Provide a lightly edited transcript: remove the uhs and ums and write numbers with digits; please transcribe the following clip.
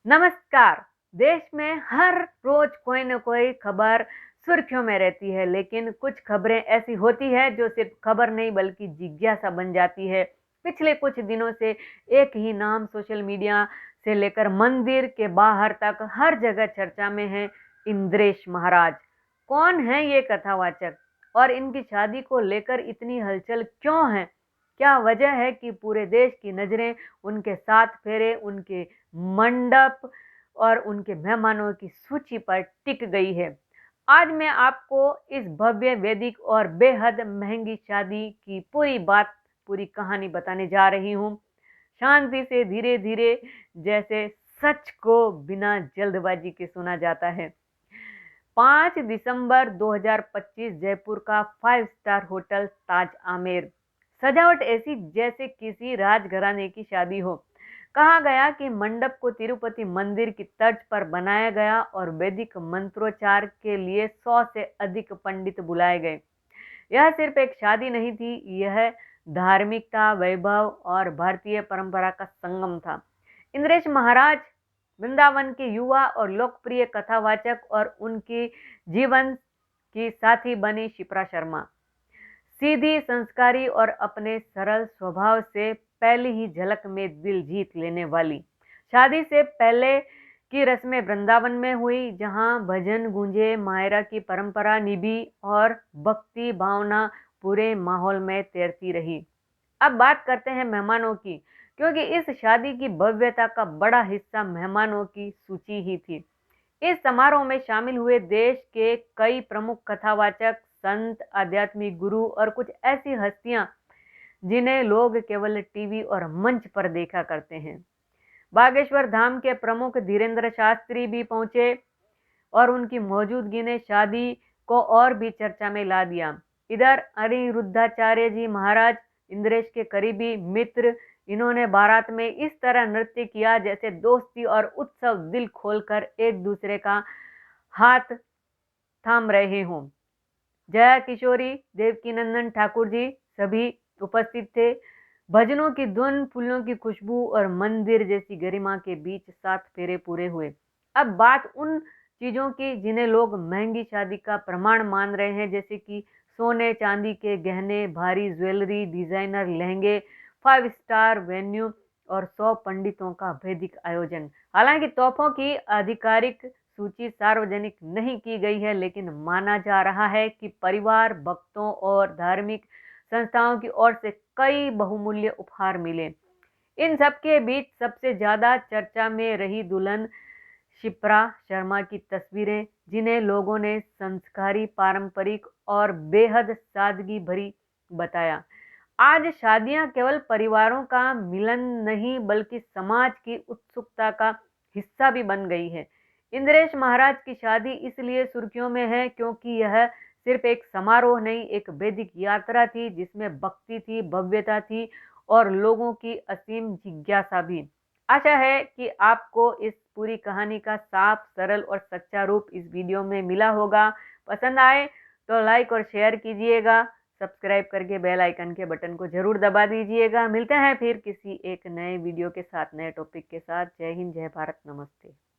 नमस्कार। देश में हर रोज कोई न कोई खबर सुर्खियों में रहती है, लेकिन कुछ खबरें ऐसी होती है जो सिर्फ खबर नहीं बल्कि जिज्ञासा बन जाती है। पिछले कुछ दिनों से एक ही नाम सोशल मीडिया से लेकर मंदिर के बाहर तक हर जगह चर्चा में है। इंद्रेश महाराज कौन है ये कथावाचक, और इनकी शादी को लेकर इतनी हलचल क्यों है? क्या वजह है कि पूरे देश की नजरें उनके साथ फेरे, उनके मंडप और उनके मेहमानों की सूची पर टिक गई है? आज मैं आपको इस भव्य, वैदिक और बेहद महंगी शादी की पूरी बात, पूरी कहानी बताने जा रही हूँ। शांति से, धीरे धीरे, जैसे सच को बिना जल्दबाजी के सुना जाता है। 5 दिसंबर 2025 जयपुर का 5 स्टार होटल ताज आमेर। सजावट ऐसी जैसे किसी राजघराने की शादी हो। कहा गया कि मंडप को तिरुपति मंदिर की तर्ज पर बनाया गया और वैदिक मंत्रोच्चार के लिए 100 से अधिक पंडित बुलाए गए। यह सिर्फ एक शादी नहीं थी, यह धार्मिकता, वैभव और भारतीय परंपरा का संगम था। इंद्रेश महाराज वृंदावन के युवा और लोकप्रिय कथावाचक और उनकी जीवन की साथी बनी शिप्रा शर्मा। सीधी, संस्कारी और अपने सरल स्वभाव से पहली ही झलक में दिल जीत लेने वाली। शादी से पहले की रस्में वृंदावन में हुई, जहां भजन गूंजे, मायरा की परंपरा निभी और भक्ति भावना पूरे माहौल में तैरती रही। अब बात करते हैं मेहमानों की, क्योंकि इस शादी की भव्यता का बड़ा हिस्सा मेहमानों की सूची ही थी। इस समारोह में शामिल हुए देश के कई प्रमुख कथावाचक, संत, आध्यात्मिक गुरु और कुछ ऐसी हस्तियां जिन्हें लोग केवल टीवी और मंच पर देखा करते हैं। बागेश्वर धाम के प्रमुख धीरेन्द्र शास्त्री भी पहुंचे और उनकी मौजूदगी ने शादी को और भी चर्चा में ला दिया। इधर अनिरुद्धाचार्य जी महाराज, इंद्रेश के करीबी मित्र, इन्होंने बारात में इस तरह नृत्य किया जैसे दोस्ती और उत्सव दिल खोलकर एक दूसरे का हाथ थाम रहे हों। जया किशोरी, देवकीनंदन ठाकुर जी सभी उपस्थित थे। भजनों की धुन, फूलों की खुशबू और मंदिर जैसी गरिमा के बीच 7 फेरे पूरे हुए। अब बात उन चीजों की जिन्हें लोग महंगी शादी का प्रमाण मान रहे हैं, जैसे कि सोने चांदी के गहने, भारी ज्वेलरी, डिजाइनर लहंगे, 5 स्टार वेन्यू और 100 पंडितों का वैदिक आयोजन। हालांकि तोहफों की आधिकारिक सूची सार्वजनिक नहीं की गई है, लेकिन माना जा रहा है कि परिवार, भक्तों और धार्मिक संस्थाओं की ओर से कई बहुमूल्य उपहार मिले। इन सबके बीच सबसे ज्यादा चर्चा में रही दुल्हन शिप्रा शर्मा की तस्वीरें, जिन्हें लोगों ने संस्कारी, पारंपरिक और बेहद सादगी भरी बताया। आज शादियां केवल परिवारों का मिलन नहीं बल्कि समाज की उत्सुकता का हिस्सा भी बन गई है। इंद्रेश महाराज की शादी इसलिए सुर्खियों में है क्योंकि यह सिर्फ एक समारोह नहीं, एक वैदिक यात्रा थी जिसमें भक्ति थी, भव्यता थी और लोगों की असीम जिज्ञासा भी। आशा है कि आपको इस पूरी कहानी का साफ, सरल और सच्चा रूप इस वीडियो में मिला होगा। पसंद आए तो लाइक और शेयर कीजिएगा। सब्सक्राइब करके बेल आइकन के बटन को जरूर दबा दीजिएगा। मिलते हैं फिर किसी एक नए वीडियो के साथ, नए टॉपिक के साथ। जय हिंद, जय भारत, नमस्ते।